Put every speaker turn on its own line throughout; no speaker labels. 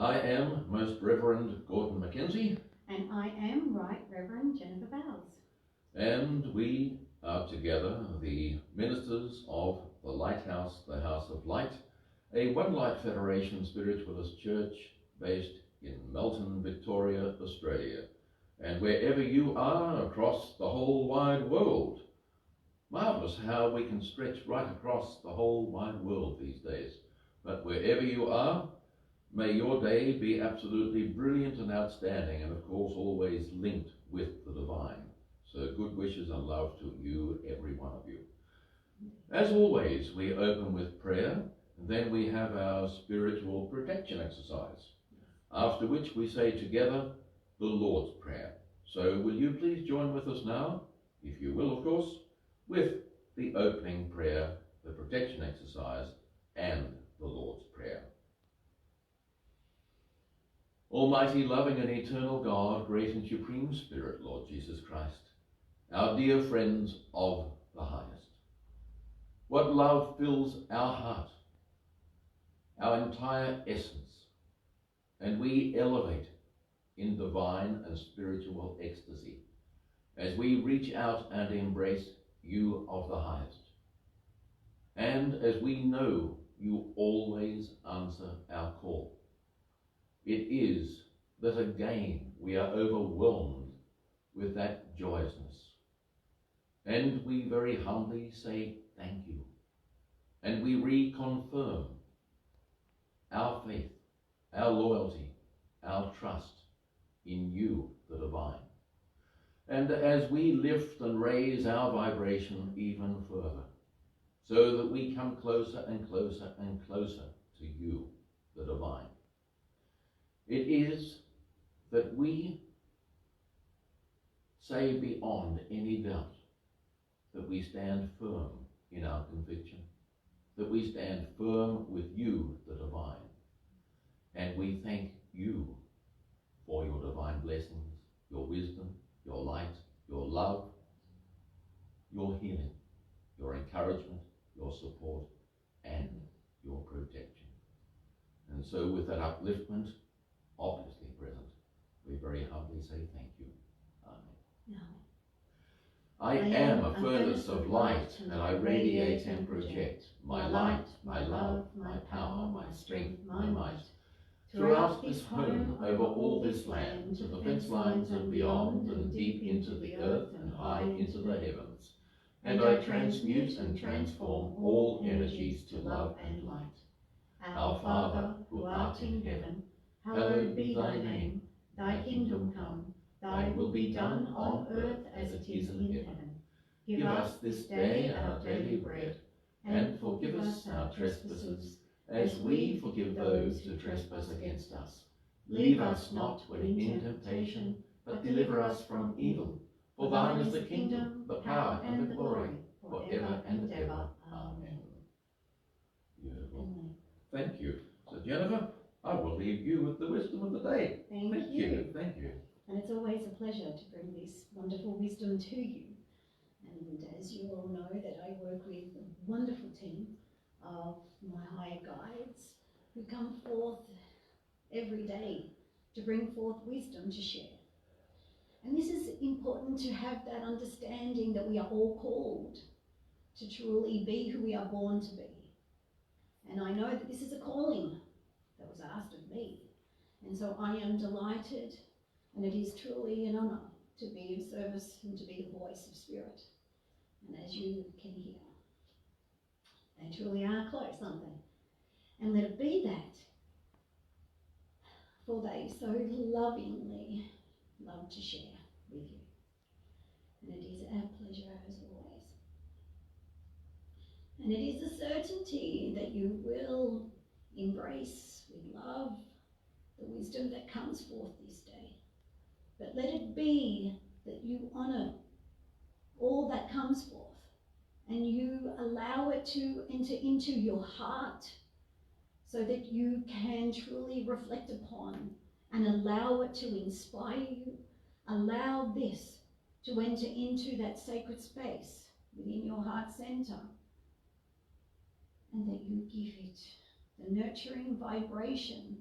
I am Most Reverend Gordon Mackenzie.
And I am Right Reverend Jennifer Bowles.
And we are together the ministers of the Lighthouse, the House of Light, a One Light Federation spiritualist church based in Melton, Victoria, Australia, and wherever you are across the whole wide world. Marvellous how we can stretch right across the whole wide world these days. But wherever you are, may your day be absolutely brilliant and outstanding, and of course always linked with the divine. So good wishes and love to you, every one of you. As always, we open with prayer, and then we have our spiritual protection exercise, after which we say together the Lord's Prayer. So will you please join with us now, if you will of course, with the opening prayer, the protection exercise, and the Lord's Prayer. Almighty, loving and eternal God, great and supreme Spirit, Lord Jesus Christ, our dear friends of the highest, what love fills our heart, our entire essence, and we elevate in divine and spiritual ecstasy as we reach out and embrace you of the highest. And as we know you always answer our call, it is that again we are overwhelmed with that joyousness. And we very humbly say thank you. And we reconfirm our faith, our loyalty, our trust in you, the divine. And as we lift and raise our vibration even further, so that we come closer and closer and closer to you, the divine, it is that we say beyond any doubt that we stand firm in our conviction, that we stand firm with you, the divine, and we thank you for your divine blessings, your wisdom, your light, your love, your healing, your encouragement, your support, and your protection. And so with that upliftment, obviously present, we very humbly say thank you. Amen. I am a furnace of light, and I radiate and project my light, my love, my power, my strength, my might, throughout this home, over all this land, to the fence lines and beyond, and deep into the earth and high into the heavens. And I transmute and transform all energies to love and light. Our Father, who art in heaven, hallowed be thy name. Thy kingdom come, thy will be done on earth as it is in heaven. Give us this day our daily bread, and forgive us our trespasses, as we forgive those who trespass against us. Lead us not into temptation, but deliver us from evil. For thine is the kingdom, the power, and the glory, forever and ever. Amen. Beautiful. Thank you. So Jennifer, I will leave you with the wisdom of the day.
Thank you.
Thank you.
And it's always a pleasure to bring this wonderful wisdom to you. And as you all know, that I work with a wonderful team of my higher guides who come forth every day to bring forth wisdom to share. And this is important to have that understanding that we are all called to truly be who we are born to be. And I know that this is a calling that was asked of me. And so I am delighted, and it is truly an honour to be of service and to be the voice of Spirit. And as you can hear, they truly are close, aren't they? And let it be that, for they so lovingly love to share with you. And it is our pleasure as always. And it is a certainty that you will embrace with love the wisdom that comes forth this day. But let it be that you honour all that comes forth, and you allow it to enter into your heart so that you can truly reflect upon and allow it to inspire you. Allow this to enter into that sacred space within your heart center, and that you give it the nurturing vibration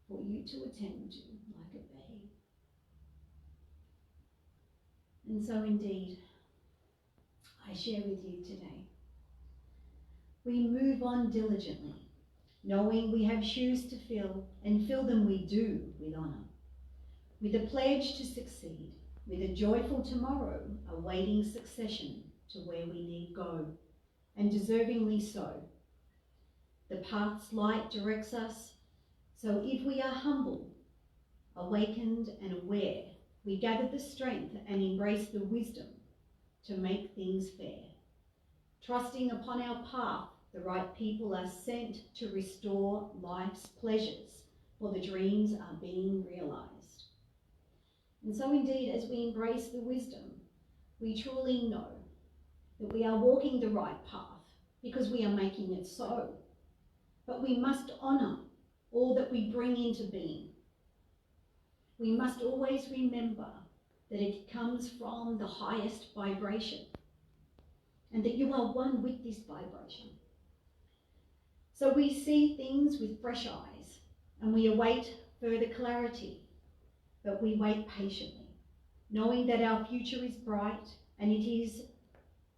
for you to attend to like a babe. And so indeed, I share with you today. We move on diligently, knowing we have shoes to fill, and fill them we do with honour, with a pledge to succeed, with a joyful tomorrow awaiting succession to where we need go, and deservingly so. The path's light directs us, so if we are humble, awakened and aware, we gather the strength and embrace the wisdom to make things fair. Trusting upon our path, the right people are sent to restore life's pleasures, for the dreams are being realised. And so indeed, as we embrace the wisdom, we truly know that we are walking the right path because we are making it so. But we must honour all that we bring into being. We must always remember that it comes from the highest vibration and that you are one with this vibration. So we see things with fresh eyes and we await further clarity, but we wait patiently, knowing that our future is bright, and it is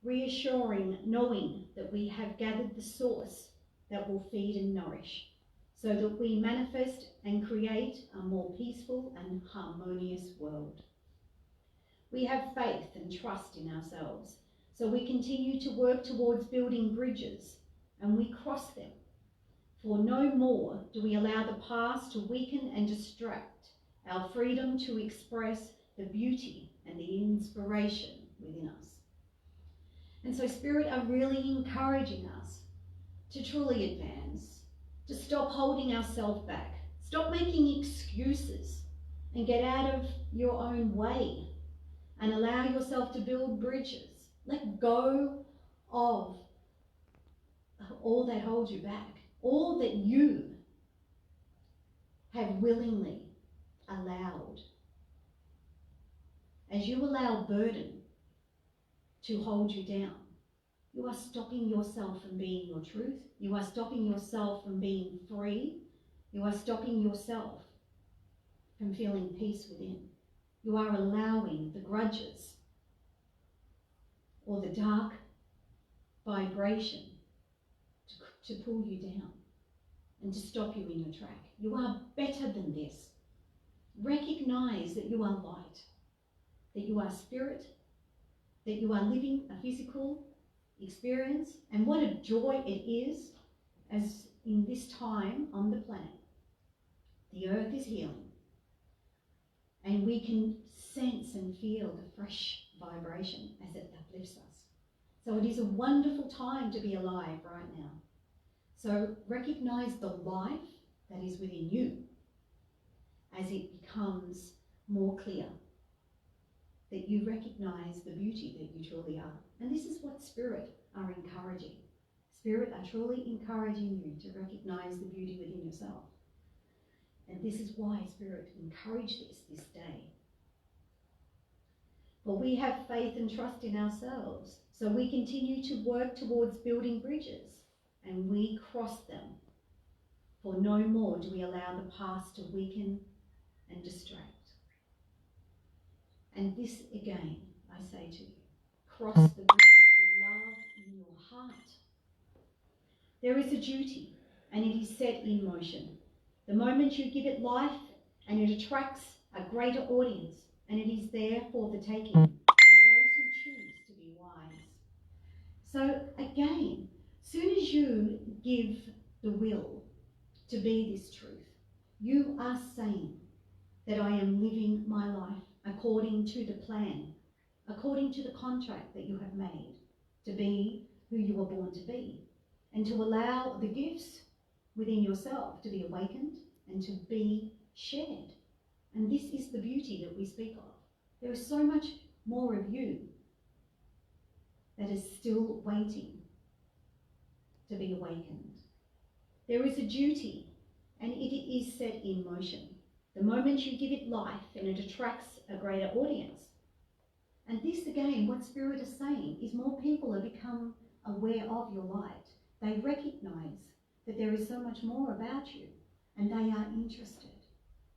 reassuring knowing that we have gathered the source that will feed and nourish, so that we manifest and create a more peaceful and harmonious world. We have faith and trust in ourselves, so we continue to work towards building bridges, and we cross them. For no more do we allow the past to weaken and distract our freedom to express the beauty and the inspiration within us. And so Spirit are really encouraging us to truly advance, to stop holding ourselves back, stop making excuses and get out of your own way and allow yourself to build bridges. Let go of all that holds you back, all that you have willingly allowed. As you allow burden to hold you down, you are stopping yourself from being your truth. You are stopping yourself from being free. You are stopping yourself from feeling peace within. You are allowing the grudges or the dark vibration to pull you down and to stop you in your track. You are better than this. Recognize that you are light, that you are spirit, that you are living a physical experience, and what a joy it is as in this time on the planet, the earth is healing and we can sense and feel the fresh vibration as it uplifts us. So it is a wonderful time to be alive right now. So recognize the life that is within you as it becomes more clear, that you recognize the beauty that you truly are. And this is what Spirit are encouraging. Spirit are truly encouraging you to recognize the beauty within yourself. And this is why Spirit encouraged this day. For we have faith and trust in ourselves, so we continue to work towards building bridges, and we cross them. For no more do we allow the past to weaken and distract. And this again, I say to you, cross the bridges with love in your heart. There is a duty, and it is set in motion. The moment you give it life, and it attracts a greater audience, and it is there for the taking, for those who choose to be wise. So again, soon as you give the will to be this truth, you are saying that I am living my life according to the plan, according to the contract that you have made, to be who you were born to be, and to allow the gifts within yourself to be awakened and to be shared. And this is the beauty that we speak of. There is so much more of you that is still waiting to be awakened. There is a duty, and it is set in motion. The moment you give it life, and it attracts a greater audience. And this again, what Spirit is saying, is more people have become aware of your light. They recognize that there is so much more about you, and they are interested.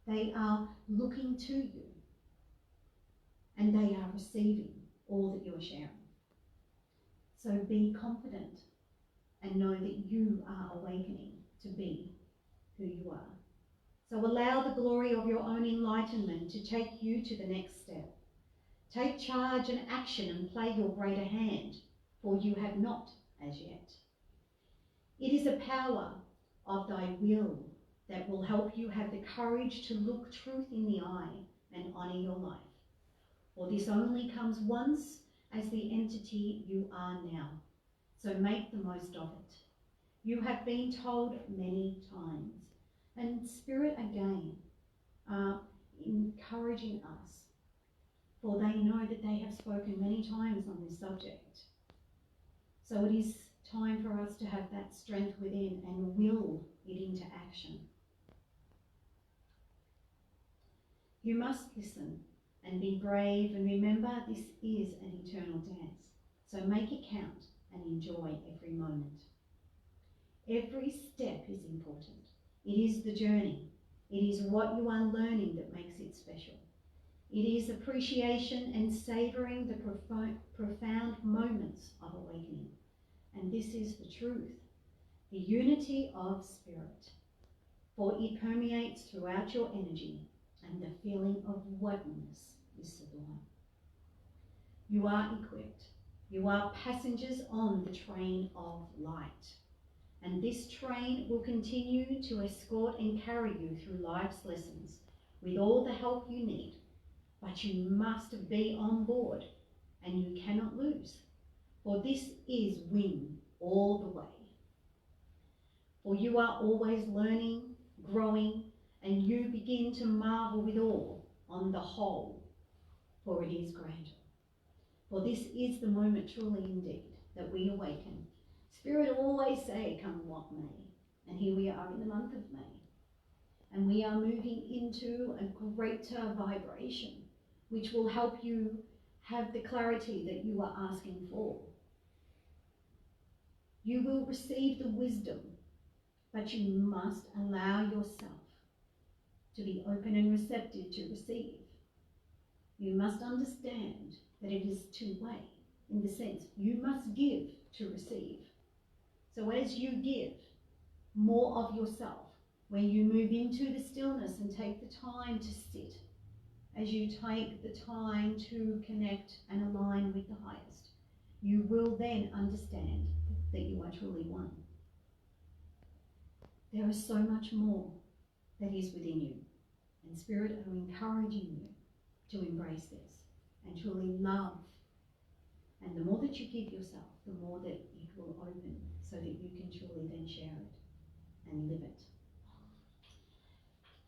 They are looking to you, and they are receiving all that you are sharing. So be confident and know that you are awakening to be who you are. So allow the glory of your own enlightenment to take you to the next step. Take charge and action and play your greater hand, for you have not as yet. It is the power of thy will that will help you have the courage to look truth in the eye and honour your life. For this only comes once as the entity you are now. So make the most of it. You have been told many times, and Spirit again are encouraging us, for they know that they have spoken many times on this subject. So it is time for us to have that strength within and will it into action. You must listen and be brave, and remember this is an eternal dance. So make it count and enjoy every moment. Every step is important. It is the journey. It is what you are learning that makes it special. It is appreciation and savouring the profound moments of awakening. And this is the truth, the unity of spirit. For it permeates throughout your energy, and the feeling of oneness is sublime. You are equipped. You are passengers on the train of light. And this train will continue to escort and carry you through life's lessons with all the help you need. But you must be on board, and you cannot lose, for this is win all the way. For you are always learning, growing, and you begin to marvel with awe on the whole, for it is greater. For this is the moment truly indeed that we awaken. Spirit always say, come what may. And here we are in the month of May. And we are moving into a greater vibration, which will help you have the clarity that you are asking for. You will receive the wisdom, but you must allow yourself to be open and receptive to receive. You must understand that it is two-way, in the sense you must give to receive. So as you give more of yourself, when you move into the stillness and take the time to sit, as you take the time to connect and align with the highest, you will then understand that you are truly one. There is so much more that is within you, and Spirit are encouraging you to embrace this and truly love. And the more that you give yourself, the more that it will open so that you can truly then share it and live it.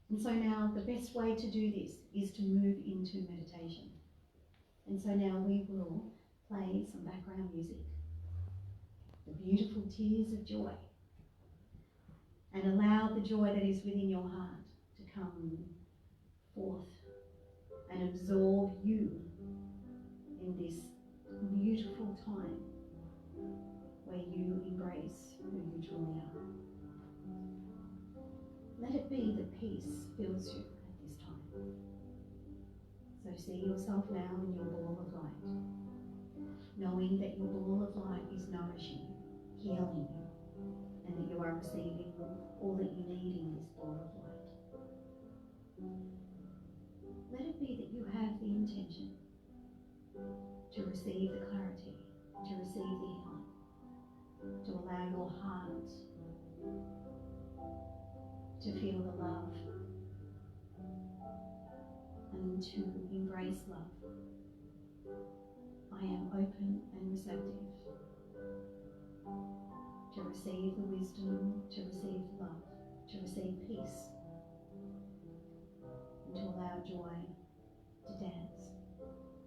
And so now the best way to do this is to move into meditation. And so now we will play some background music, the beautiful tears of joy, and allow the joy that is within your heart to come forth and absorb you in this beautiful time where you embrace who you truly are. Let it be that peace fills you at this time. So see yourself now in your ball of light, knowing that your ball of light is nourishing you, healing you, and that you are receiving all that you need in this ball of light. Let it be that you have the intention to receive the clarity, to receive the healing, to allow your heart to feel the love and to embrace love. I am open and receptive to receive the wisdom, to receive love, to receive peace, and to allow joy to dance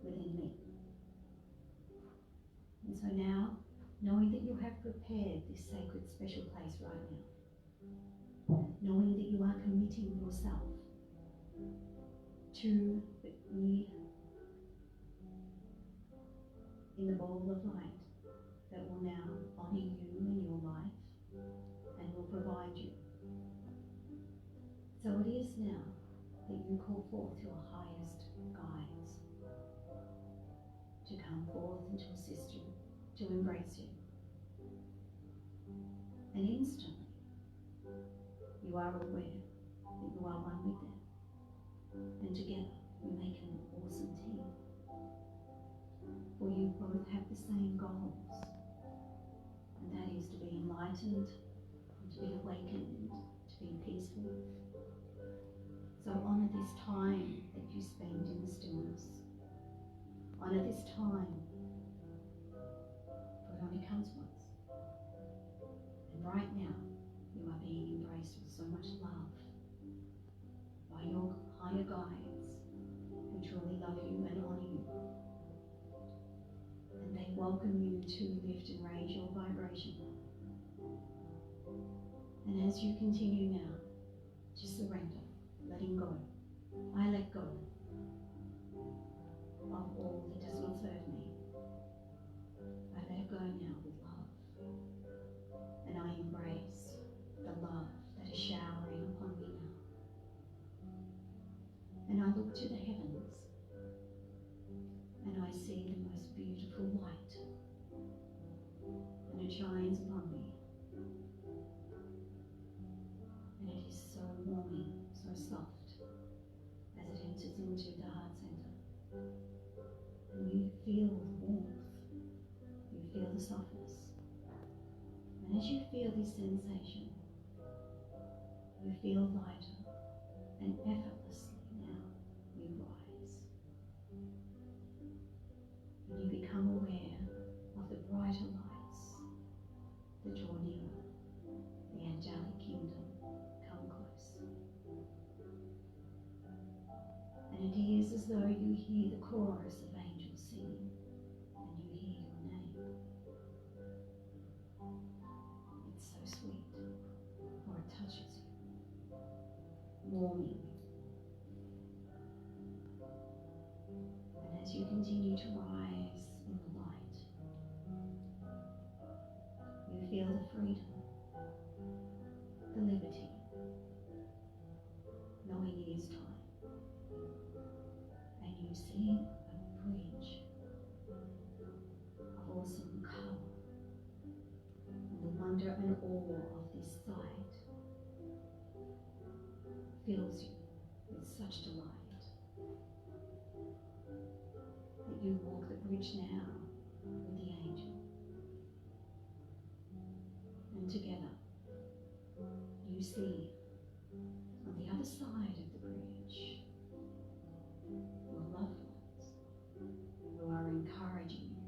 within me. And so now, knowing that you have prepared this sacred special place right now, knowing that you are committing yourself to be in the bowl of light that will now honour you in your life and will provide you. So it is now that you call forth your highest guides to come forth and to assist you, to embrace you. And instantly, you are aware that you are one with them. And together, you make an awesome team. For you both have the same goals. And that is to be enlightened, and to be awakened, to be peaceful. So honour this time that you spend in the stillness. Honour this time, for it only comes once. And right now, you are being embraced with so much love by your higher guides who truly love you and honour you. And they welcome you to lift and raise your vibration. And as you continue now to surrender, letting go, I let go of all that does not serve me. I let it go now with love. And I embrace the love that is showering upon me now. And I look to the heavens and I see the most beautiful light. And it shines upon me. And it is so warming, so soft, as it enters into the heart center. And you feel the warmth, you feel the softness. And as you feel this sensation, you feel lighter, and effortlessly now you rise. And you become aware of the brighter lights that draw nearer. The angelic kingdom come close. And it is as though you hear the chorus of angels singing, and you hear your name. It's so sweet, for it touches you, warming you. And as you continue to rise in the light, you feel the freedom, the liberty, knowing it is time. And you see a bridge of awesome colour. And the wonder and awe of this sight fills you with such delight that you walk the bridge now with the angel. And together you see on the other side of the bridge your loved ones who are encouraging you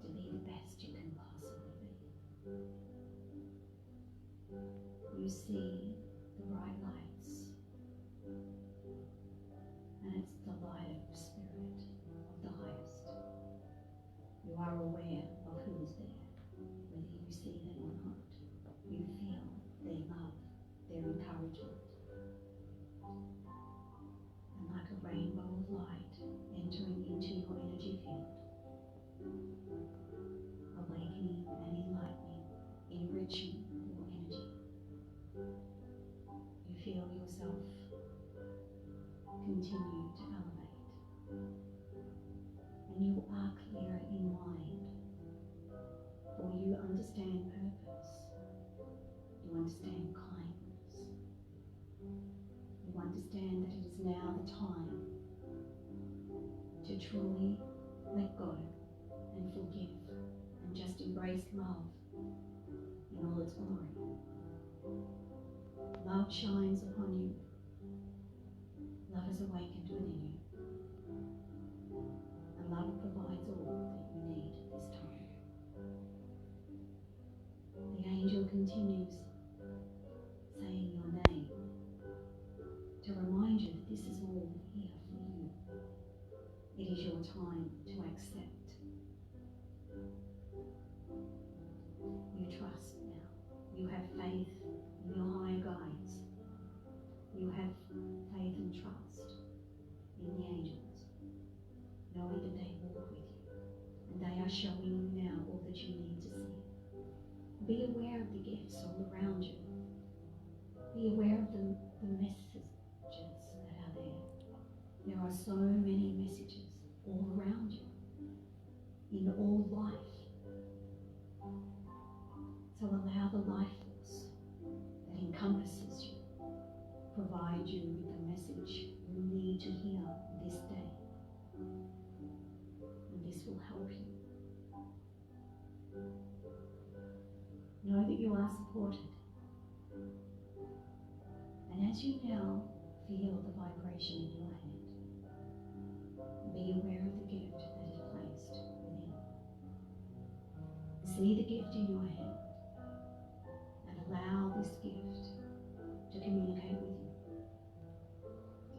to be the best you can possibly be. You see the bright lights, and it's the light of the Spirit of the highest. You are aware of who is there, whether you see them or not. You feel their love, their encouragement. And like a rainbow of light entering into your energy field, awakening and enlightening, enriching your energy. You feel yourself continue to elevate. And you are clearer in mind, for you understand purpose. You understand kindness. You understand that it is now the time to truly let go and forgive and just embrace love in all its glory. Love shines upon you. Love is awakened within you. And love provides all that you need this time. The angel continues saying your name to remind you that this is all here for you. It is your time to accept. You trust now. You have faith in your higher guides. You have faith and trust in the angels, knowing that they walk with you and they are showing you now all that you need to see. Be aware of the gifts all around you. Be aware of the messages encompasses you, provides you with the message you need to hear this day. And this will help you. Know that you are supported. And as you now feel the vibration in your hand, be aware of the gift that is placed within. See the gift in your hand and allow this gift to communicate with you.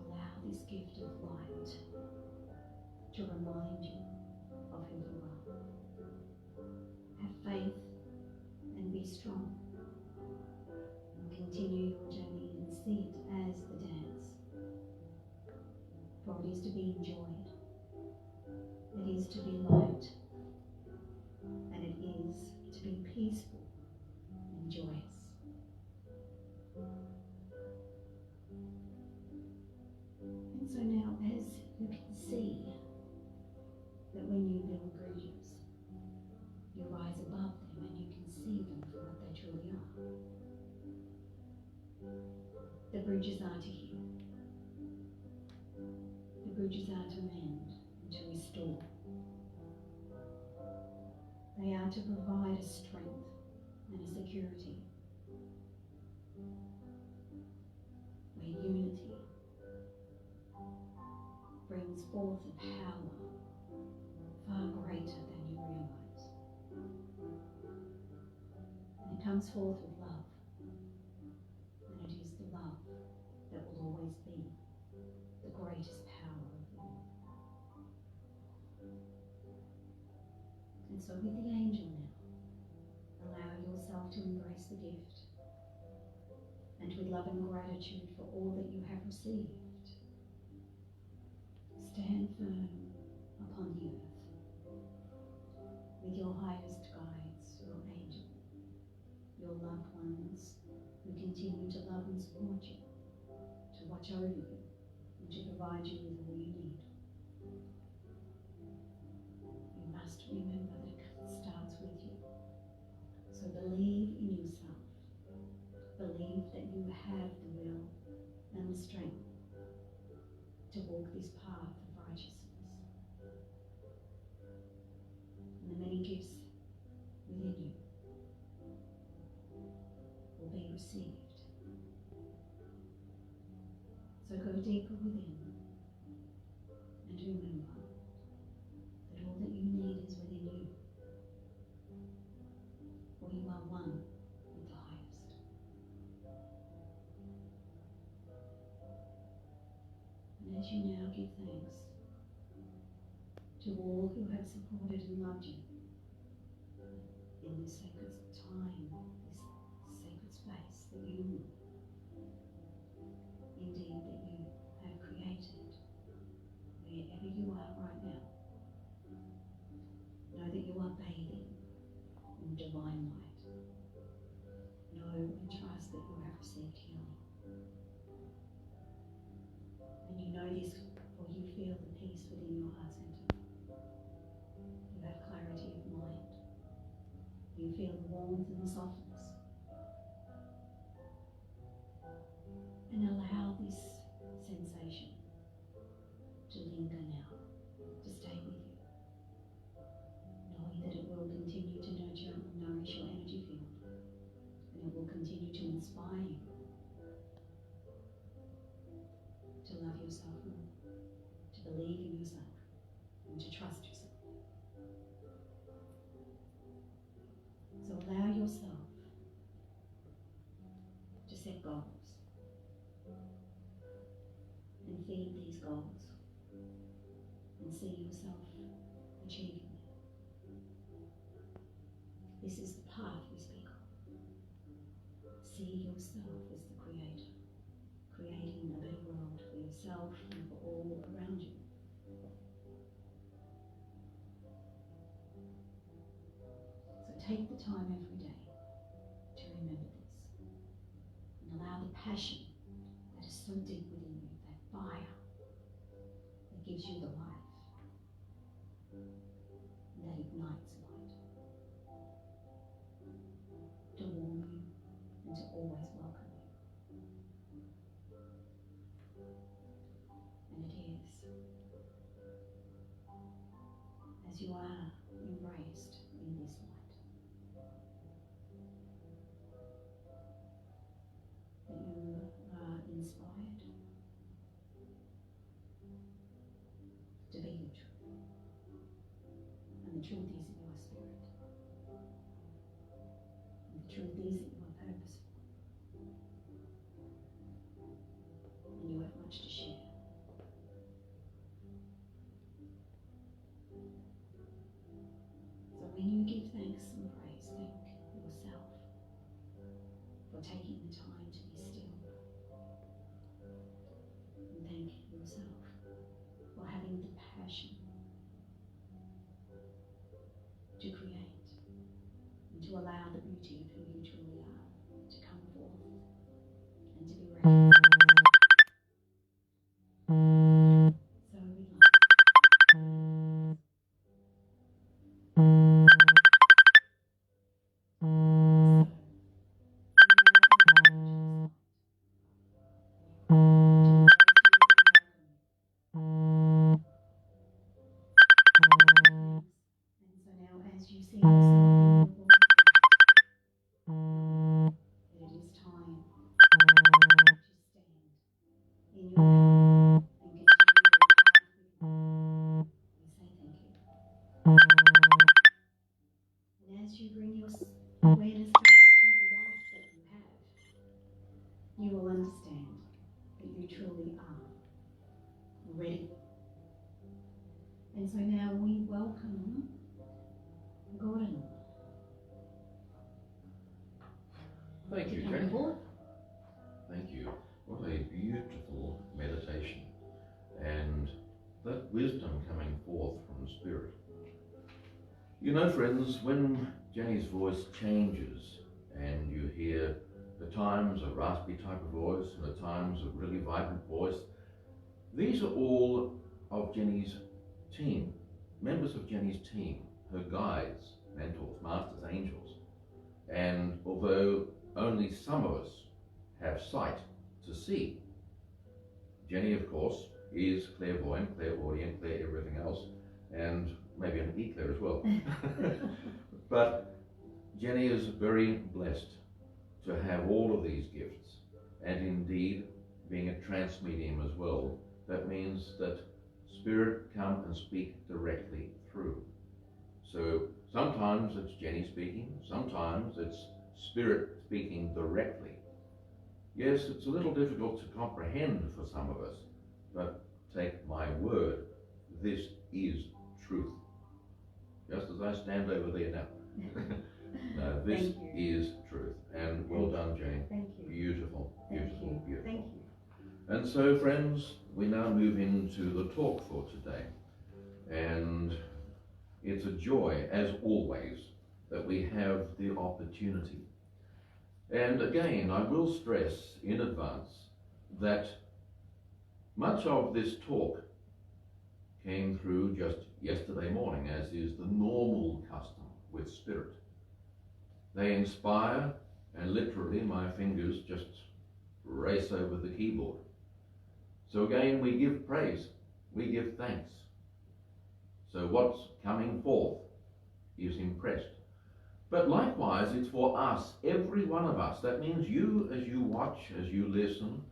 Allow this gift of light to remind you of who you are. Have faith and be strong. And continue your journey and see it as the dance. For it is to be enjoyed. It is to be light. And it is to be peaceful and joyous. And so now, as you can see that when you build bridges, you rise above them and you can see them for what they truly are. The bridges are to heal. The bridges are to mend and to restore. They are to provide a strength and a security where unity brings forth a power far greater than you realize. And it comes forth with love. And it is the love that will always be the greatest power of all. And so with the angel now, allow yourself to embrace the gift. And with love and gratitude for all that you have received, stand firm upon the earth with your highest guides, your angel, your loved ones who continue to love and support you, to watch over you, and to provide you with all you need. You must remember that it starts with you. So believe in yourself. Believe that you have the will and the strength to walk this path of righteousness. And the many gifts within you will be received. So go deeper within and remember that all that you need is within you. For you are one with the highest. And as you now give thanks to all who have supported and loved you in this sacred time, this sacred space that you indeed that you have created, wherever you are right now, know that you are bathing in divine light. Know and trust that you have received healing. And you know this, for you feel the peace within your heart center. You have clarity of mind. You feel the warmth and the softness. And allow this sensation to linger now, to stay with you, knowing that it will continue to nurture and nourish your energy field, and it will continue to inspire you to love yourself more, to believe in yourself, and to trust yourself. So allow yourself to set goals and feed these goals and see yourself achieving them. This is the path we speak of. See yourself as the creator, creating a better world for yourself and for all around you. So take the time every day to remember this and allow the passion that is so deep within you, that fire that gives you the life, that ignites light, to warm you and to always welcome you. as you are embraced in this light. That you are inspired to be the truth. And the truth is that you are spirit. And the truth is that you are purposeful. And you have much to share. So when you give thanks and praise, thank yourself for taking the time to be still. And thank yourself for having the passion to create and to allow the beauty of who you truly are to come forth and to be recognized. So we'd like and so now as you see yourself in your book, that it is time to stand in your power and continue your path with me. We say thank you. And as you bring your awareness back to the life that you have, you will understand that you truly are ready. And so now we welcome Gordon.
Thank you,
to come
Jenny.
aboard.
Thank you. What a beautiful meditation. And that wisdom coming forth from Spirit. You know, friends, when Jenny's voice changes and you hear at times a raspy type of voice and at times a really vibrant voice, these are all of Jenny's team, members of Jenny's team, her guides, mentors, masters, angels. And although only some of us have sight to see, Jenny, of course, is clairvoyant, clairaudient, clair everything else, and maybe an eclair as well. But Jenny is very blessed to have all of these gifts, and indeed, being a trance medium as well, that means that Spirit come and speak directly through. So sometimes it's Jenny speaking, sometimes it's Spirit speaking directly. Yes, it's a little difficult to comprehend for some of us, but take my word, this is truth. Just as I stand over there now. No, this is truth. And well done, Jane.
Thank you.
Beautiful, beautiful, beautiful.
Thank you.
And so, friends, we now move into the talk for today. And it's a joy, as always, that we have the opportunity. And again, I will stress in advance that much of this talk came through just yesterday morning, as is the normal custom with Spirit. They inspire, and literally my fingers just race over the keyboard. So again, we give praise, we give thanks. So what's coming forth is impressed. But likewise, it's for us, every one of us. That means you as you watch, as you listen.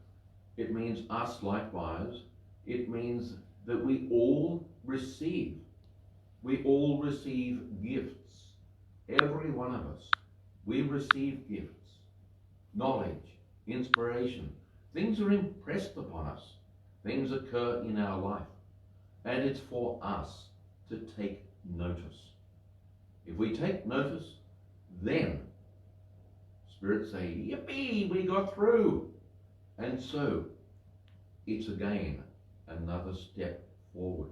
It means us likewise. It means that we all receive. We all receive gifts. Every one of us. We receive gifts, knowledge, inspiration. Things are impressed upon us. Things occur in our life. And it's for us to take notice. If we take notice, then Spirit say, yippee, we got through. And so it's again another step forward.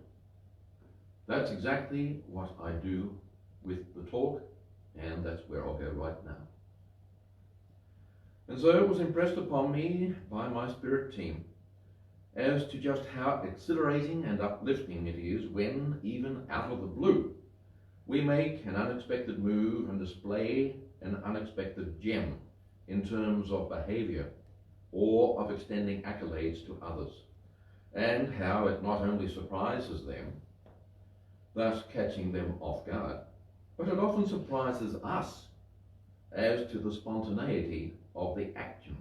That's exactly what I do with the talk, and that's where I'll go right now. And so it was impressed upon me by my Spirit team as to just how exhilarating and uplifting it is when, even out of the blue, we make an unexpected move and display an unexpected gem in terms of behavior or of extending accolades to others, and how it not only surprises them, thus catching them off guard. But it often surprises us as to the spontaneity of the action,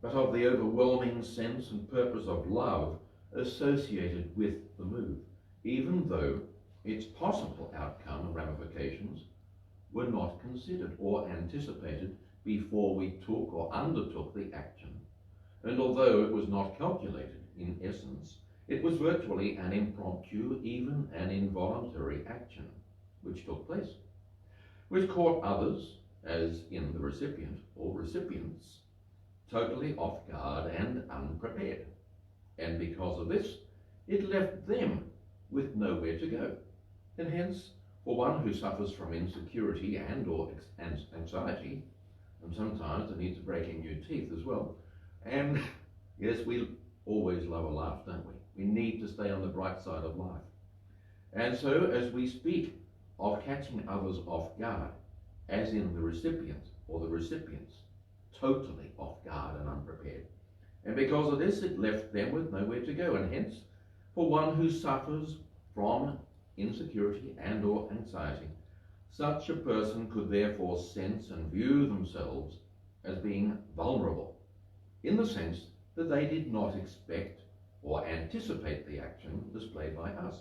but of the overwhelming sense and purpose of love associated with the move, even though its possible outcome and ramifications were not considered or anticipated before we took or undertook the action. And although it was not calculated in essence, it was virtually an impromptu, even an involuntary action which took place, which caught others, as in the recipient or recipients, totally off guard and unprepared. And because of this, it left them with nowhere to go. And hence, for one who suffers from insecurity and or anxiety, and sometimes the need to break in new teeth as well, and yes, we always love a laugh, don't we? We need to stay on the bright side of life. And so as we speak of catching others off guard, as in the recipient or the recipients, totally off guard and unprepared. And because of this, it left them with nowhere to go. And hence, for one who suffers from insecurity and or anxiety, such a person could therefore sense and view themselves as being vulnerable, in the sense that they did not expect or anticipate the action displayed by us,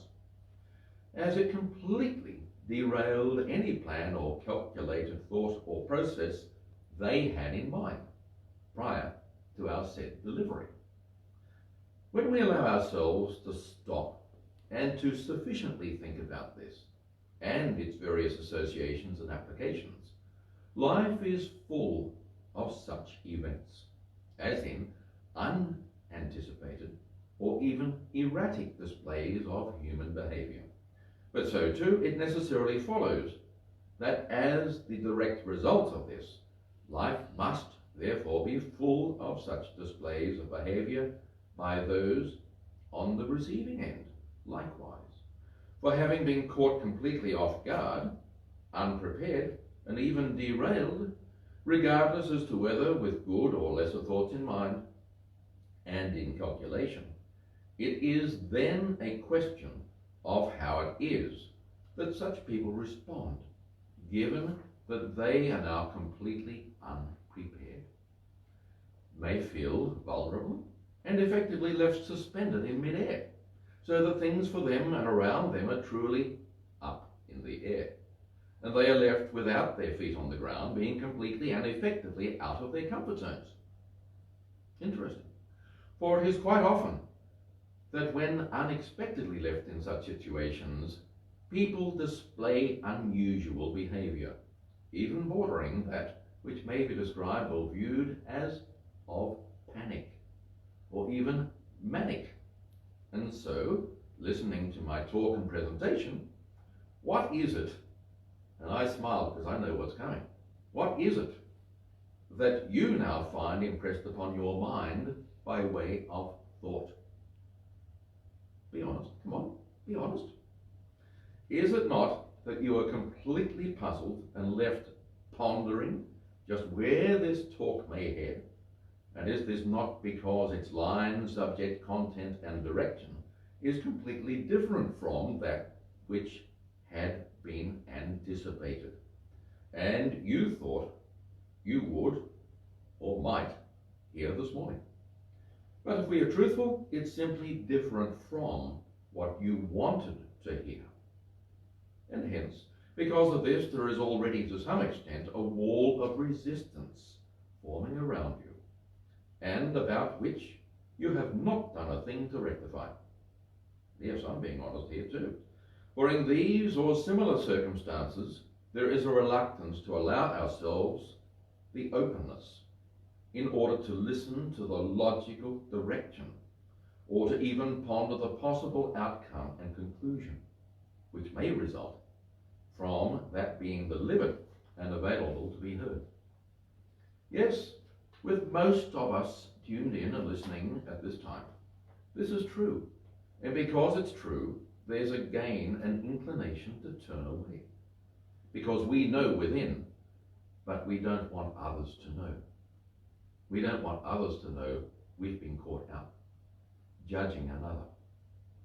as it completely derailed any plan or calculated thought or process they had in mind prior to our said delivery. When we allow ourselves to stop and to sufficiently think about this and its various associations and applications, life is full of such events, as in unanticipated or even erratic displays of human behavior. But so too, it necessarily follows that as the direct result of this, life must therefore be full of such displays of behavior by those on the receiving end likewise. For having been caught completely off guard, unprepared, and even derailed, regardless as to whether with good or lesser thoughts in mind and in calculation, it is then a question of how it is that such people respond, given that they are now completely unprepared, may feel vulnerable and effectively left suspended in midair, so that things for them and around them are truly up in the air, and they are left without their feet on the ground, being completely and effectively out of their comfort zones. Interesting, for it is quite often that when unexpectedly left in such situations, people display unusual behavior, even bordering that which may be described or viewed as of panic, or even manic. And so, listening to my talk and presentation, what is it, and I smile because I know what's coming, what is it that you now find impressed upon your mind by way of thought? Be honest, come on, be honest. Is it not that you are completely puzzled and left pondering just where this talk may head? And is this not because its line, subject, content, and direction is completely different from that which had been anticipated, and you thought you would or might hear this morning? But if we are truthful, it's simply different from what you wanted to hear. And hence, because of this, there is already to some extent a wall of resistance forming around you, and about which you have not done a thing to rectify. Yes, I'm being honest here too. For in these or similar circumstances, there is a reluctance to allow ourselves the openness in order to listen to the logical direction, or to even ponder the possible outcome and conclusion, which may result from that being delivered and available to be heard. Yes, with most of us tuned in and listening at this time, this is true. And because it's true, there's again an inclination to turn away. Because we know within, but we don't want others to know. We don't want others to know we've been caught out, judging another,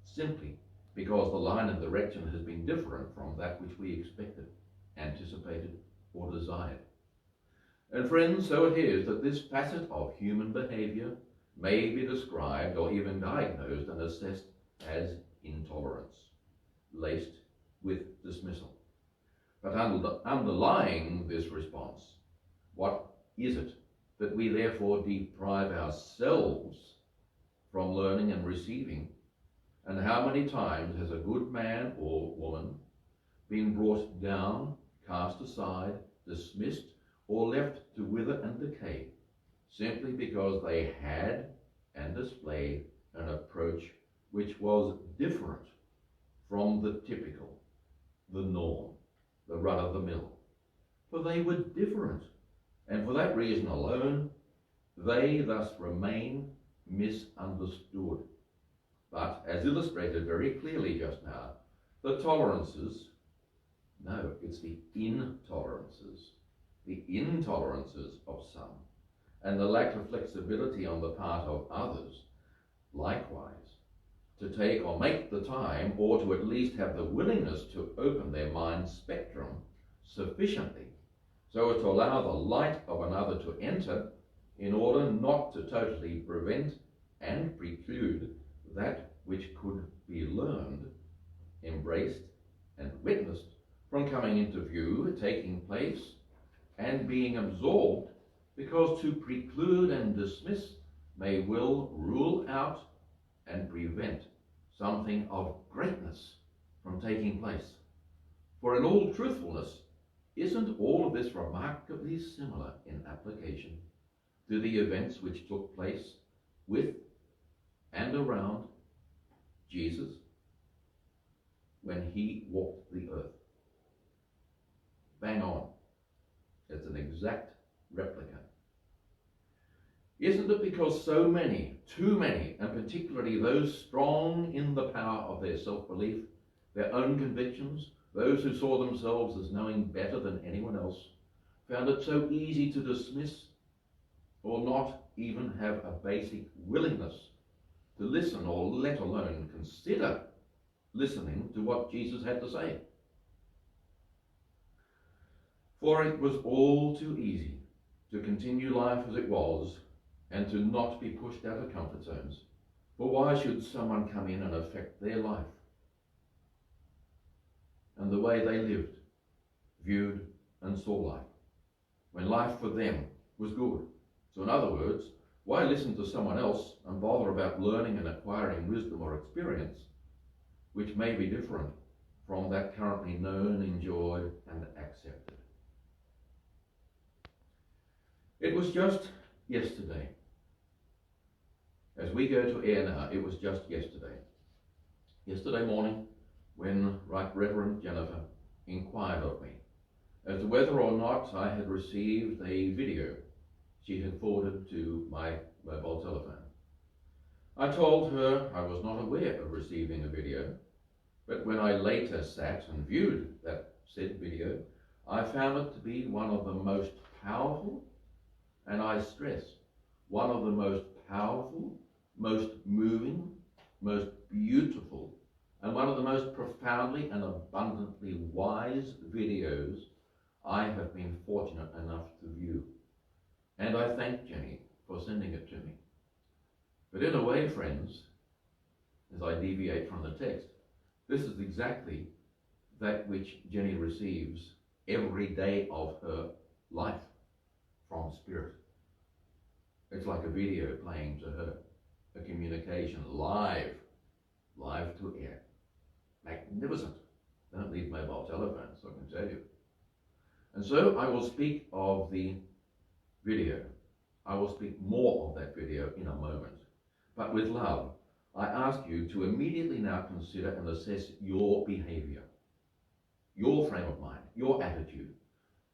simply because the line and direction has been different from that which we expected, anticipated, or desired. And friends, so it is that this facet of human behavior may be described or even diagnosed and assessed as intolerance, laced with dismissal. But underlying this response, what is it that we therefore deprive ourselves from learning and receiving? And how many times has a good man or woman been brought down, cast aside, dismissed, or left to wither and decay, simply because they had and displayed an approach which was different from the typical, the norm, the run-of-the-mill? For they were different, and for that reason alone, they thus remain misunderstood. But, as illustrated very clearly just now, the tolerances, no, it's the intolerances of some, and the lack of flexibility on the part of others, likewise, to take or make the time, or to at least have the willingness to open their mind spectrum sufficiently so as to allow the light of another to enter, in order not to totally prevent and preclude that which could be learned, embraced, and witnessed from coming into view, taking place, and being absorbed, because to preclude and dismiss may well rule out and prevent something of greatness from taking place. For in all truthfulness, isn't all of this remarkably similar in application to the events which took place with and around Jesus when he walked the earth? Bang on. It's an exact replica. Isn't it because so many, too many, and particularly those strong in the power of their self-belief, their own convictions, those who saw themselves as knowing better than anyone else, found it so easy to dismiss or not even have a basic willingness to listen, or let alone consider listening to what Jesus had to say? For it was all too easy to continue life as it was and to not be pushed out of comfort zones. For why should someone come in and affect their life and the way they lived, viewed, and saw life, when life for them was good? So in other words, why listen to someone else and bother about learning and acquiring wisdom or experience which may be different from that currently known, enjoyed, and accepted? It was just yesterday. As we go to air now, it was just yesterday. Yesterday morning, when Right Reverend Jennifer inquired of me as to whether or not I had received a video she had forwarded to my mobile telephone. I told her I was not aware of receiving a video, but when I later sat and viewed that said video, I found it to be one of the most powerful, and I stress, one of the most powerful, most moving, most beautiful, and one of the most profoundly and abundantly wise videos I have been fortunate enough to view. And I thank Jenny for sending it to me. But in a way, friends, as I deviate from the text, this is exactly that which Jenny receives every day of her life from Spirit. It's like a video playing to her, a communication live to air. Magnificent. Don't need mobile telephones, I can tell you. And so I will speak of the video. I will speak more of that video in a moment. But with love, I ask you to immediately now consider and assess your behavior, your frame of mind, your attitude,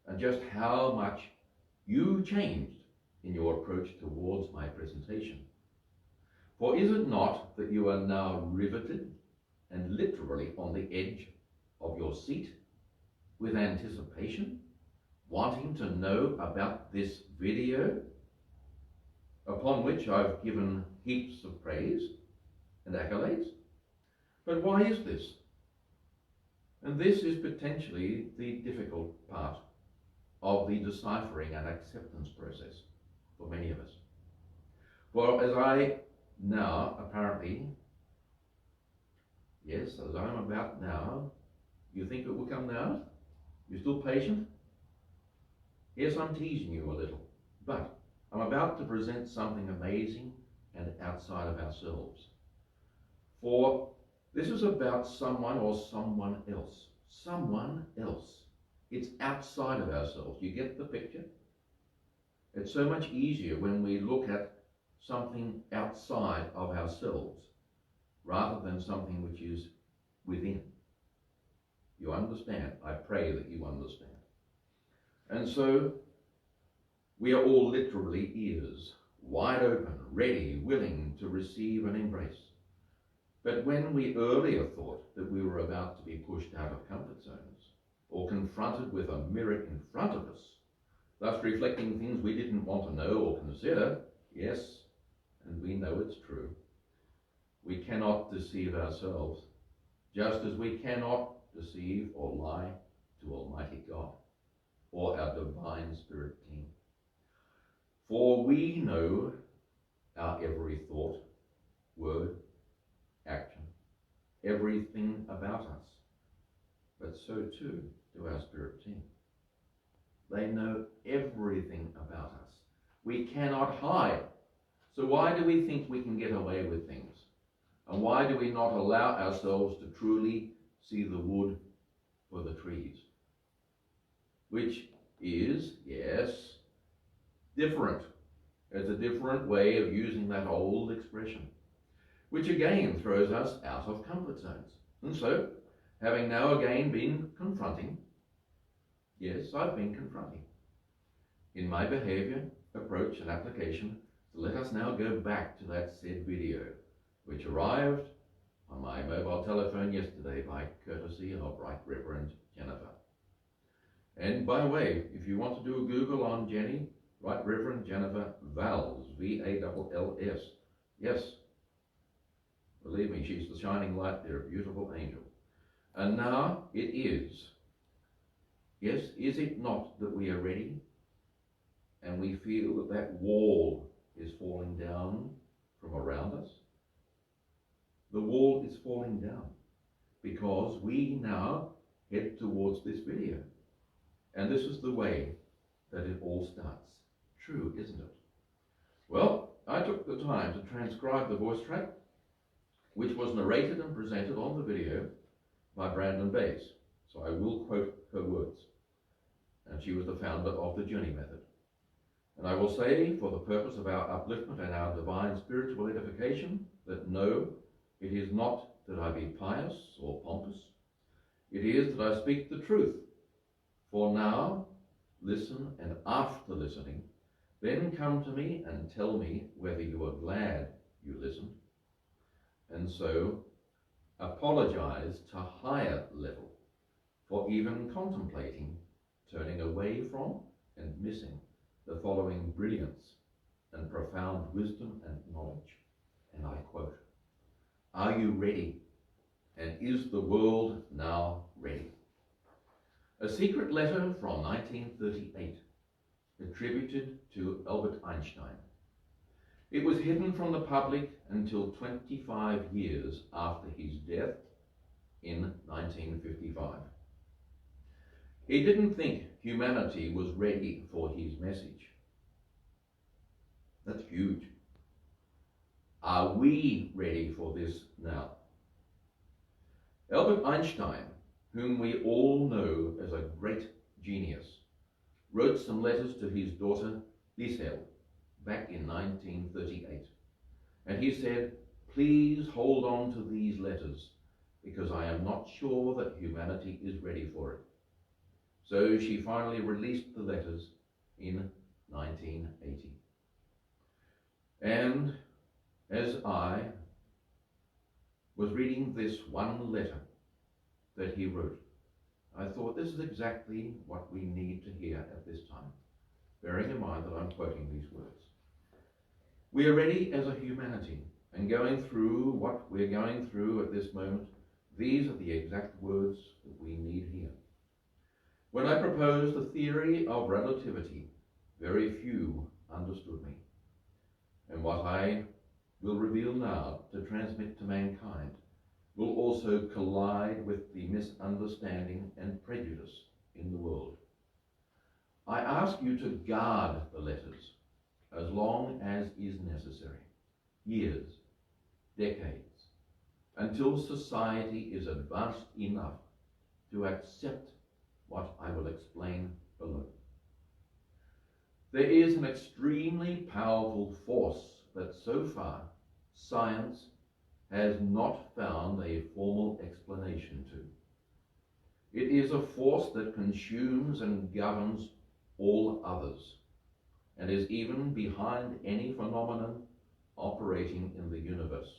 and just how much you changed in your approach towards my presentation. For is it not that you are now riveted and literally on the edge of your seat with anticipation, wanting to know about this video, upon which I've given heaps of praise and accolades? But why is this? And this is potentially the difficult part of the deciphering and acceptance process for many of us. For as I now apparently, yes, as I'm about now, you think it will come now? You still patient? Yes, I'm teasing you a little, but I'm about to present something amazing and outside of ourselves. For this is about someone or someone else. Someone else. It's outside of ourselves. You get the picture? It's so much easier when we look at something outside of ourselves rather than something which is within. You understand? I pray that you understand. And so we are all literally ears, wide open, ready, willing to receive and embrace. But when we earlier thought that we were about to be pushed out of comfort zones or confronted with a mirror in front of us, thus reflecting things we didn't want to know or consider, yes, and we know it's true, we cannot deceive ourselves, just as we cannot deceive or lie to Almighty God or our divine spirit team. For we know our every thought, word, action, everything about us, but so too do our spirit team. They know everything about us. We cannot hide. So why do we think we can get away with things? And why do we not allow ourselves to truly see the wood for the trees? Which is, yes, different. It's a different way of using that old expression, which again throws us out of comfort zones. And so, having now again been confronting, yes, I've been confronting, in my behavior, approach and application, let us now go back to that said video, which arrived on my mobile telephone yesterday by courtesy of Right Reverend Jennifer. And by the way, if you want to do a Google on Jenny, Right Reverend Jennifer Valls, V-A-L-L-S, yes, believe me, she's the shining light there, a beautiful angel. And now it is. Yes, is it not that we are ready and we feel that that wall is falling down from around us? The wall is falling down because we now head towards this video. And this is the way that it all starts. True, isn't it? Well, I took the time to transcribe the voice track, which was narrated and presented on the video by Brandon Bays. So I will quote her words. And she was the founder of the Journey Method. And I will say, for the purpose of our upliftment and our divine spiritual edification, that no, it is not that I be pious or pompous. It is that I speak the truth. For now, listen, and after listening, then come to me and tell me whether you are glad you listened. And so, apologize to higher level for even contemplating turning away from and missing the following brilliance and profound wisdom and knowledge. And I quote, "Are you ready? And is the world now ready?" A secret letter from 1938, attributed to Albert Einstein. It was hidden from the public until 25 years after his death in 1955. He didn't think humanity was ready for his message. That's huge. Are we ready for this now? Albert Einstein, whom we all know as a great genius, wrote some letters to his daughter Liesel back in 1938. And he said, "Please hold on to these letters because I am not sure that humanity is ready for it." So she finally released the letters in 1980. And as I was reading this one letter that he wrote, I thought this is exactly what we need to hear at this time, bearing in mind that I'm quoting these words. We are ready as a humanity and going through what we're going through at this moment These are the exact words that we need here. When I proposed the theory of relativity, very few understood me. And what I will reveal now to transmit to mankind will also collide with the misunderstanding and prejudice in the world. I ask you to guard the letters as long as is necessary, years, decades, until society is advanced enough to accept what I will explain below. There is an extremely powerful force that so far science has not found a formal explanation to. It is a force that consumes and governs all others, and is even behind any phenomenon operating in the universe,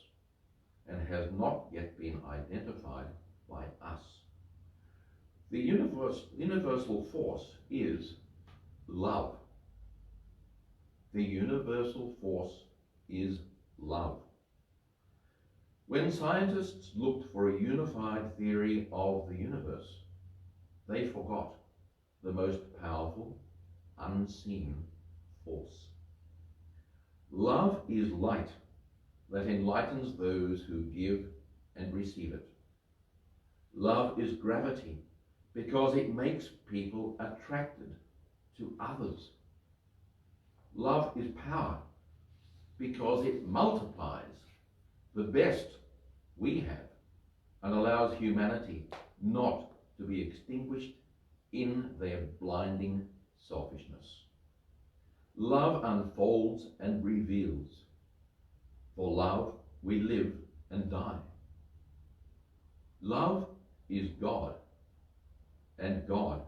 and has not yet been identified by us. The universal force is love. The universal force is love. When scientists looked for a unified theory of the universe, they forgot the most powerful, unseen force. Love is light that enlightens those who give and receive it. Love is gravity because it makes people attracted to others. Love is power because it multiplies the best we have and allows humanity not to be extinguished in their blinding selfishness. Love unfolds and reveals. For love we live and die. Love is God, and God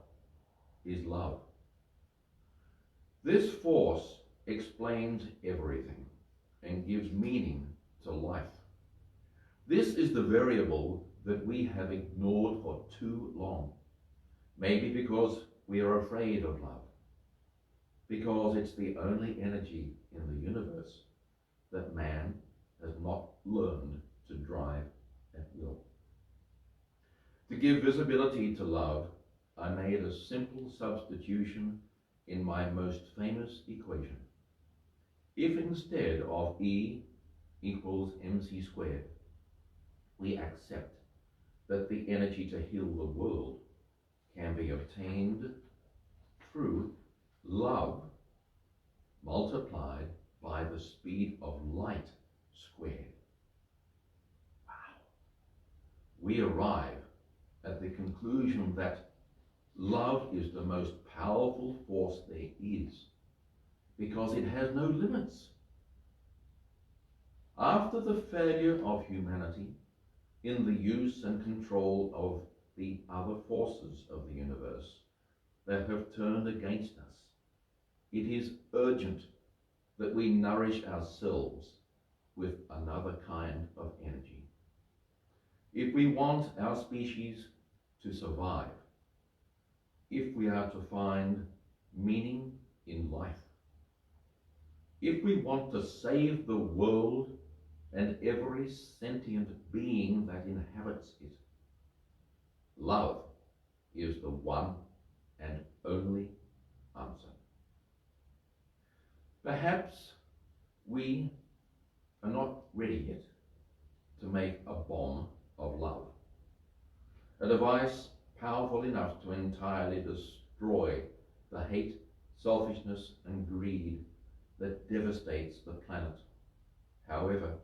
is love. This force explains everything and gives meaning to life. This is the variable that we have ignored for too long. Maybe because we are afraid of love, because it's the only energy in the universe that man has not learned to drive at will. To give visibility to love, I made a simple substitution in my most famous equation. If instead of E equals mc squared, we accept that the energy to heal the world can be obtained through love multiplied by the speed of light squared. Wow. We arrive at the conclusion that love is the most powerful force there is because it has no limits. After the failure of humanity in the use and control of the other forces of the universe that have turned against us, it is urgent that we nourish ourselves with another kind of energy. If we want our species to survive, if we are to find meaning in life, if we want to save the world and every sentient being that inhabits it, love is the one and only answer. Perhaps we are not ready yet to make a bomb of love, a device powerful enough to entirely destroy the hate, selfishness, and greed that devastates the planet. However,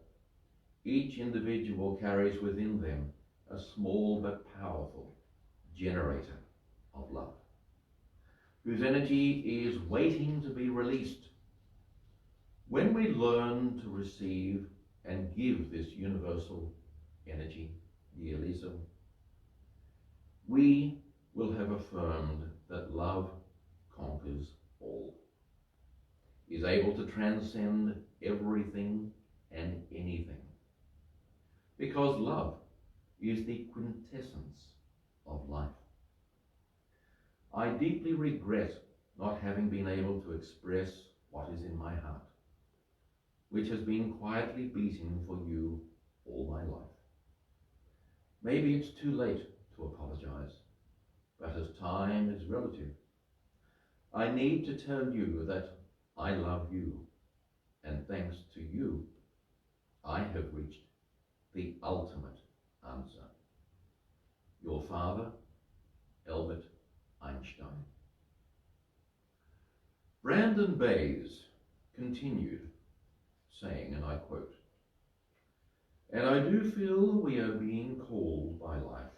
each individual carries within them a small but powerful generator of love, whose energy is waiting to be released. When we learn to receive and give this universal energy, the Elysium, we will have affirmed that love conquers all, is able to transcend everything and anything, because love is the quintessence of life. I deeply regret not having been able to express what is in my heart, which has been quietly beating for you all my life. Maybe it's too late to apologize, but as time is relative, I need to tell you that I love you, and thanks to you, I have reached the ultimate answer. Your father, Albert Einstein. Brandon Bayes continued, saying, and I quote, "And I do feel we are being called by life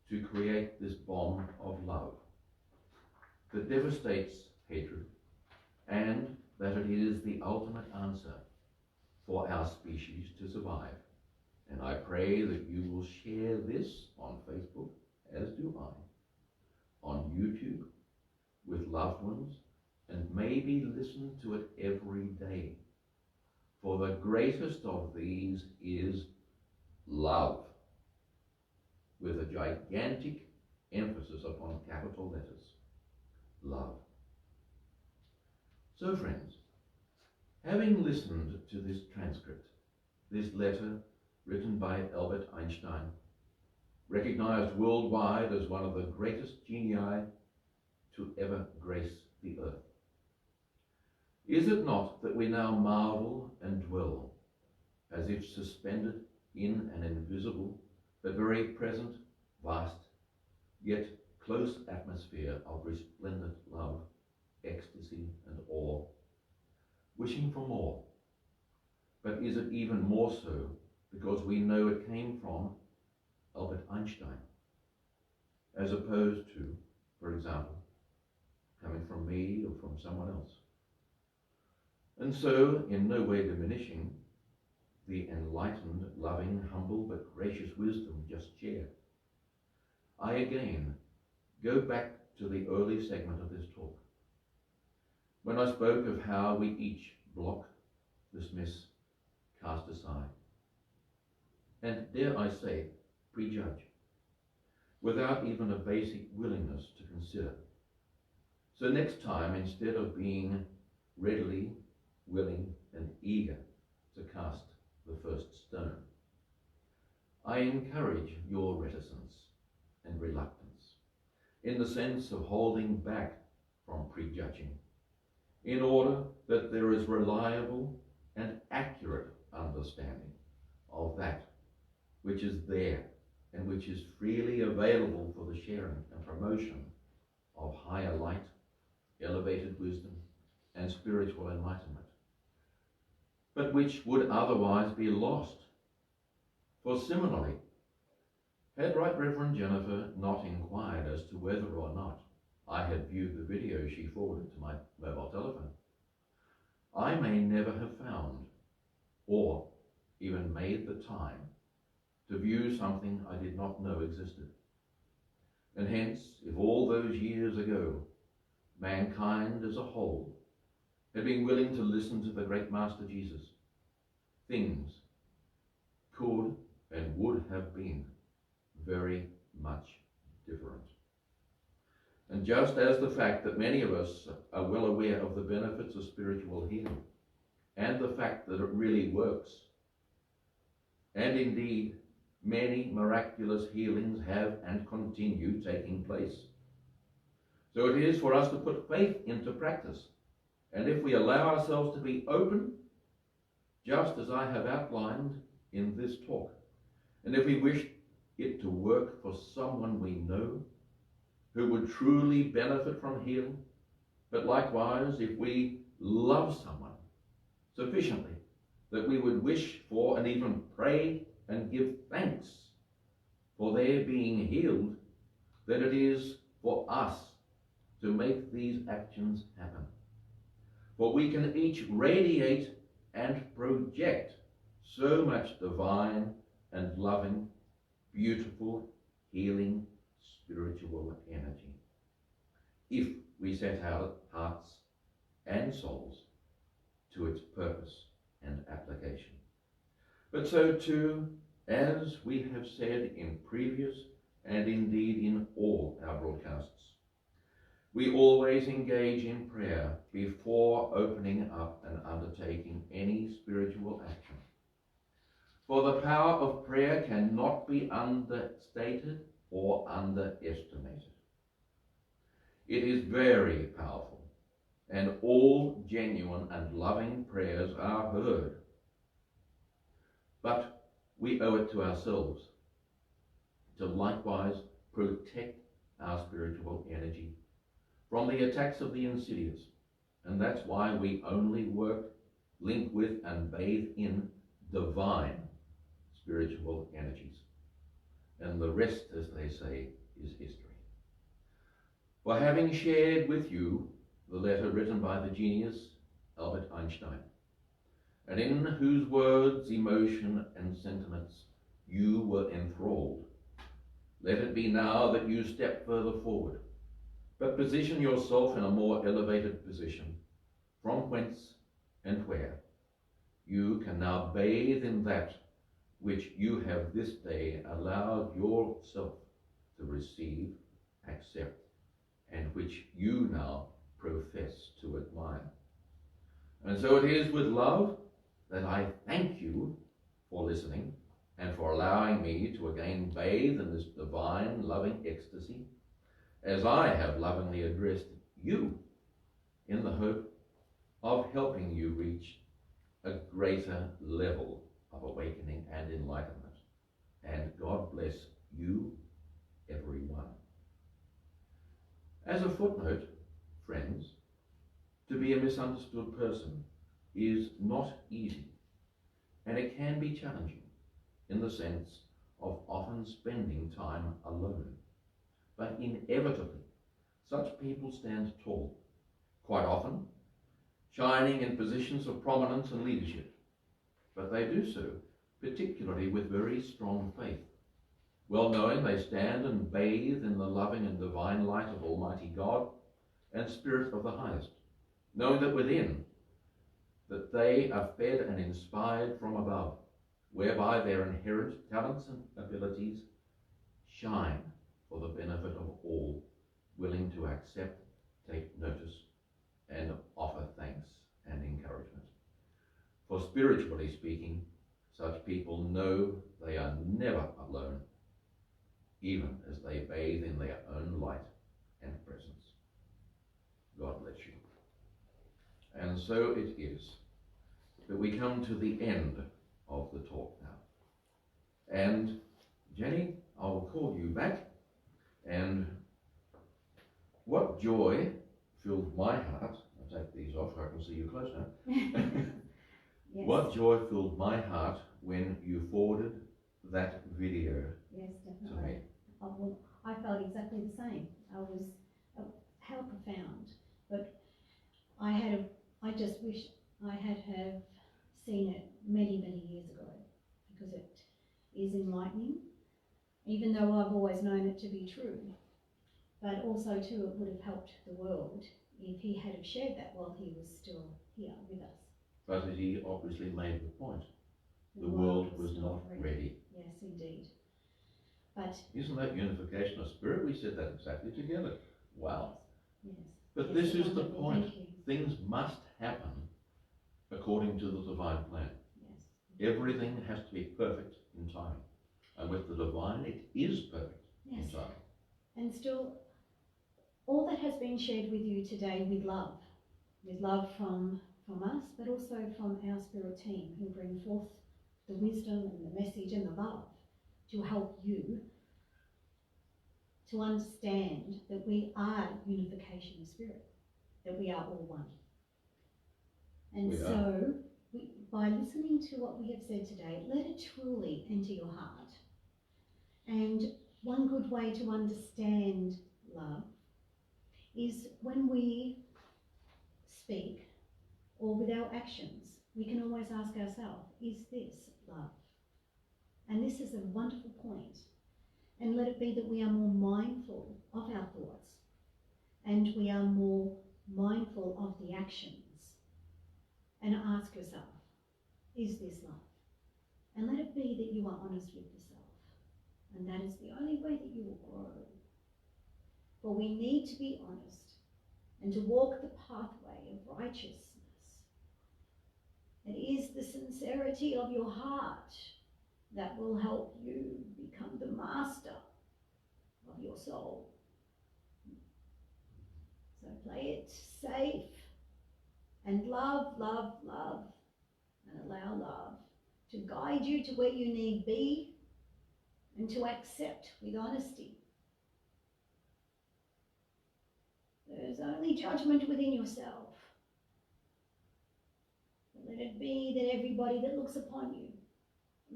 to create this bomb of love that devastates hatred, and that it is the ultimate answer for our species to survive. And I pray that you will share this on Facebook, as do I, on YouTube, with loved ones, and maybe listen to it every day. For the greatest of these is love, with a gigantic emphasis upon capital letters. Love." So friends, having listened to this transcript, this letter written by Albert Einstein, recognized worldwide as one of the greatest genii to ever grace the earth, is it not that we now marvel and dwell, as if suspended in an invisible but very present, vast, yet close atmosphere of resplendent love, ecstasy, and awe, wishing for more? But is it even more so because we know it came from Albert Einstein, as opposed to, for example, coming from me or from someone else? And so, in no way diminishing the enlightened, loving, humble, but gracious wisdom just shared, I again go back to the early segment of this talk, when I spoke of how we each block, dismiss, cast aside, and dare I say, prejudge, without even a basic willingness to consider. So next time, instead of being readily, willing, and eager to cast the first stone, I encourage your reticence and reluctance, in the sense of holding back from prejudging, in order that there is reliable and accurate understanding of that which is there and which is freely available for the sharing and promotion of higher light, elevated wisdom, and spiritual enlightenment, but which would otherwise be lost. For similarly, had Right Reverend Jennifer not inquired as to whether or not I had viewed the video she forwarded to my mobile telephone, I may never have found or even made the time to view something I did not know existed. And hence, if all those years ago, mankind as a whole had been willing to listen to the great Master Jesus, things could and would have been very much different. And just as the fact that many of us are well aware of the benefits of spiritual healing, and the fact that it really works, and indeed many miraculous healings have and continue taking place. So it is for us to put faith into practice, and if we allow ourselves to be open, just as I have outlined in this talk, and if we wish it to work for someone we know who would truly benefit from healing, but likewise if we love someone sufficiently that we would wish for and even pray and give thanks for their being healed, then it is for us to make these actions happen. For we can each radiate and project so much divine and loving, beautiful, healing, spiritual energy, if we set our hearts and souls to its purpose and application. But so too, as we have said in previous and indeed in all our broadcasts, we always engage in prayer before opening up and undertaking any spiritual action. For the power of prayer cannot be understated or underestimated. It is very powerful, and all genuine and loving prayers are heard. But we owe it to ourselves to likewise protect our spiritual energy from the attacks of the insidious. And that's why we only work, link with, and bathe in divine spiritual energies. And the rest, as they say, is history. For having shared with you the letter written by the genius Albert Einstein, and in whose words, emotion, and sentiments you were enthralled, let it be now that you step further forward, but position yourself in a more elevated position, from whence and where you can now bathe in that which you have this day allowed yourself to receive, accept, and which you now profess to admire. And so it is with love that I thank you for listening and for allowing me to again bathe in this divine loving ecstasy, as I have lovingly addressed you, in the hope of helping you reach a greater level of awakening and enlightenment. And God bless you, everyone. As a footnote, friends, to be a misunderstood person is not easy, and it can be challenging in the sense of often spending time alone. But inevitably, such people stand tall, quite often shining in positions of prominence and leadership. But they do so particularly with very strong faith, well knowing they stand and bathe in the loving and divine light of Almighty God and Spirit of the highest, knowing that within, that they are fed and inspired from above, whereby their inherent talents and abilities shine for the benefit of all, willing to accept, take notice, and offer thanks and encouragement. For spiritually speaking, such people know they are never alone, even as they bathe in their own light and presence. God bless you. And so it is that we come to the end of the talk now. And Jenny, I will call you back. And what joy filled my heart, I'll take these off so I can see you closer.
Yes.
What joy filled my heart when you forwarded that video
Yes,
to
definitely.
me.
I felt exactly the same. How profound. But I just wish I had have seen it many, many years ago, because it is enlightening, even though I've always known it to be true. But also too, it would have helped the world if he had have shared that while he was still here with us.
But he obviously made the point. The world was not ready.
Yes, indeed. But
isn't that unification of spirit? We said that exactly together. Wow.
yes.
But
Yes,
this is the
wonderful.
point.
Thank you.
Things must happen according to the divine plan.
Yes.
Everything has to be perfect in timing. And with the divine, it is perfect in
Yes.
timing.
And still, all that has been shared with you today with love from us, but also from our spirit team, who bring forth the wisdom and the message and the love to help you to understand that we are unification of spirit, that we are all one. And by listening to what we have said today, let it truly enter your heart. And one good way to understand love is when we speak or with our actions, we can always ask ourselves, is this love? And this is a wonderful point. And let it be that we are more mindful of our thoughts, and we are more mindful of the actions. And ask yourself, is this love? And let it be that you are honest with yourself. And that is the only way that you will grow. For we need to be honest and to walk the pathway of righteousness. It is the sincerity of your heart that will help you become the master of your soul. So play it safe and love, love, love, and allow love to guide you to where you need be and to accept with honesty. There is only judgment within yourself. But let it be that everybody that looks upon you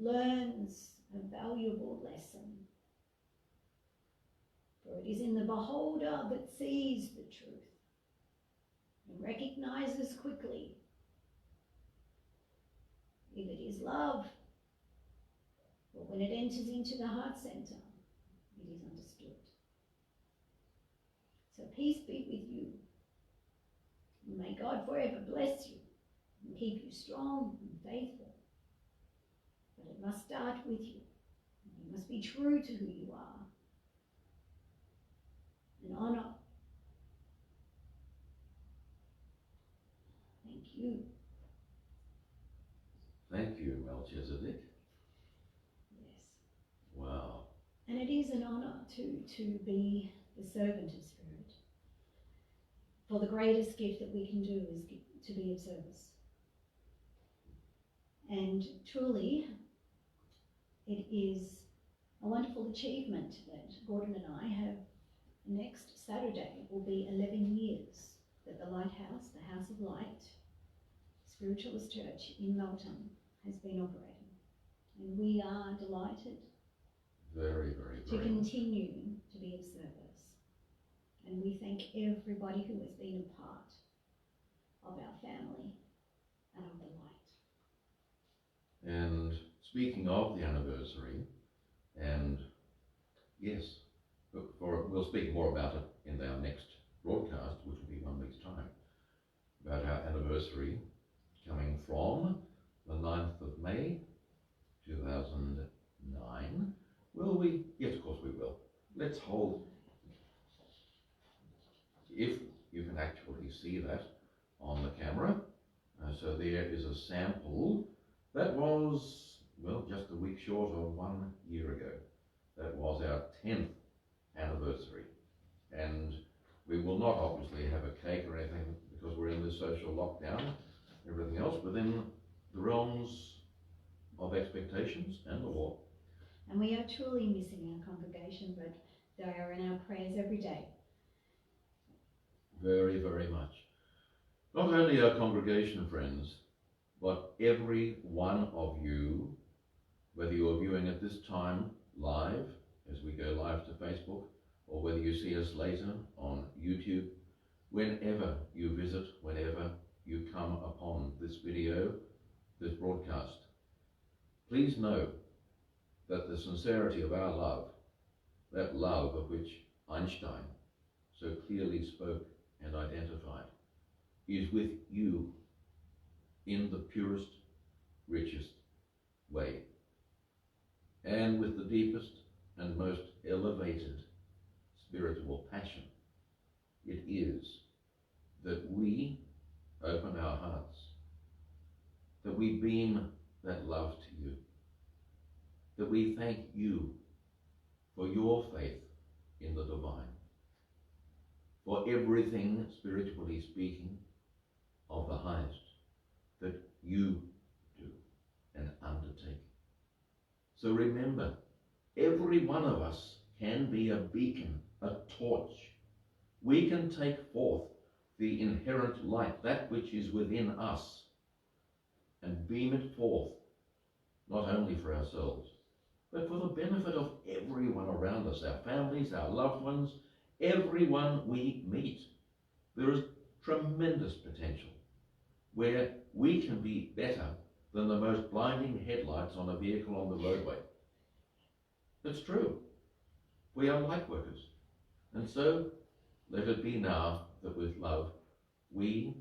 learns a valuable lesson. For it is in the beholder that sees the truth and recognizes quickly if it is love, or when it enters into the heart center, it is understood. So peace be with you. And may God forever bless you and keep you strong and faithful. But it must start with you. You must be true to who you are and honor. Thank you.
Thank you, Melchizedek.
Yes.
Wow.
And it is an honor to be the servant of Spirit. For the greatest gift that we can do is to be of service. And truly, it is a wonderful achievement that Gordon and I have. Next Saturday will be 11 years that the Lighthouse, the House of Light, Spiritualist Church in Melton has been operating. And we are delighted
Very, very,
to
very
continue to be of service. And we thank everybody who has been a part of our family and of the light.
And speaking of the anniversary, and yes, we'll speak more about it in our next broadcast, which will be 1 week's time, about our anniversary coming from the 9th of May 2009. Will we? Yes, of course we will. Let's hold, if you can actually see that on the camera. So there is a sample that was, well, just a week short of 1 year ago. That was our 10th anniversary. And we will not obviously have a cake or anything because we're in this social lockdown, everything else within the realms of expectations and the law.
And we are truly missing our congregation, but they are in our prayers every day.
Very, very much. Not only our congregation friends, but every one of you, whether you're viewing at this time live, as we go live to Facebook, or whether you see us later on YouTube, whenever you visit, whenever you come upon this video, this broadcast, please know that the sincerity of our love, that love of which Einstein so clearly spoke and identified, is with you in the purest, richest way, and with the deepest and most elevated spiritual passion. It is that we open our hearts, that we beam that love to you, that we thank you for your faith in the divine, for everything, spiritually speaking, of the highest that you do and undertake. So remember, every one of us can be a beacon, a torch. We can take forth the inherent light, that which is within us, and beam it forth, not only for ourselves, but for the benefit of everyone around us, our families, our loved ones, everyone we meet. There is tremendous potential where we can be better than the most blinding headlights on a vehicle on the roadway. It's true. We are light workers. And so let it be now that with love we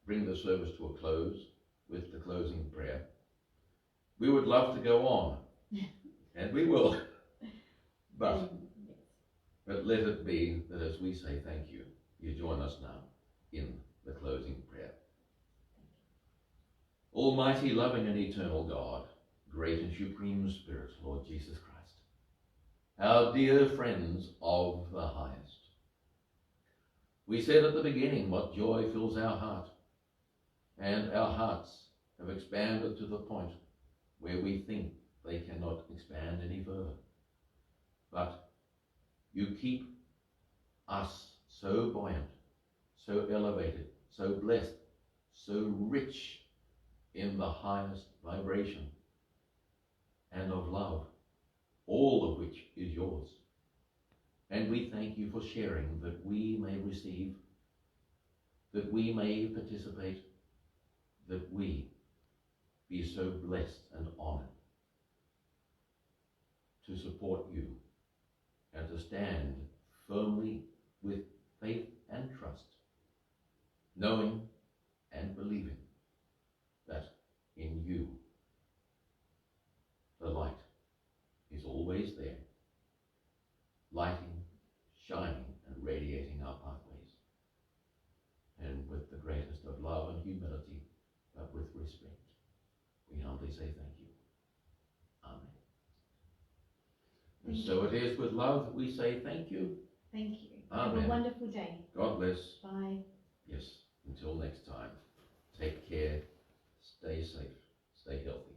bring the service to a close with the closing prayer. We would love to go on, and we will, but let it be that as we say thank you, you join us now in the closing prayer. Almighty, loving and eternal God, great and supreme Spirit, Lord Jesus Christ, our dear friends of the highest. We said at the beginning what joy fills our heart, and our hearts have expanded to the point where we think they cannot expand any further. But you keep us so buoyant, so elevated, so blessed, so rich in the highest vibration and of love, all of which is yours. And we thank you for sharing, that we may receive, that we may participate, that we be so blessed and honored to support you and to stand firmly with faith and trust, knowing and believing that in you the light is always there, lighting, shining, and radiating our pathways. And with the greatest of love and humility, but with respect, we humbly say thank you. Amen. And so it is with love that we say thank you.
Thank you.
Amen.
Have a wonderful day.
God bless.
Bye.
Yes, until next time, take care, stay safe, stay healthy.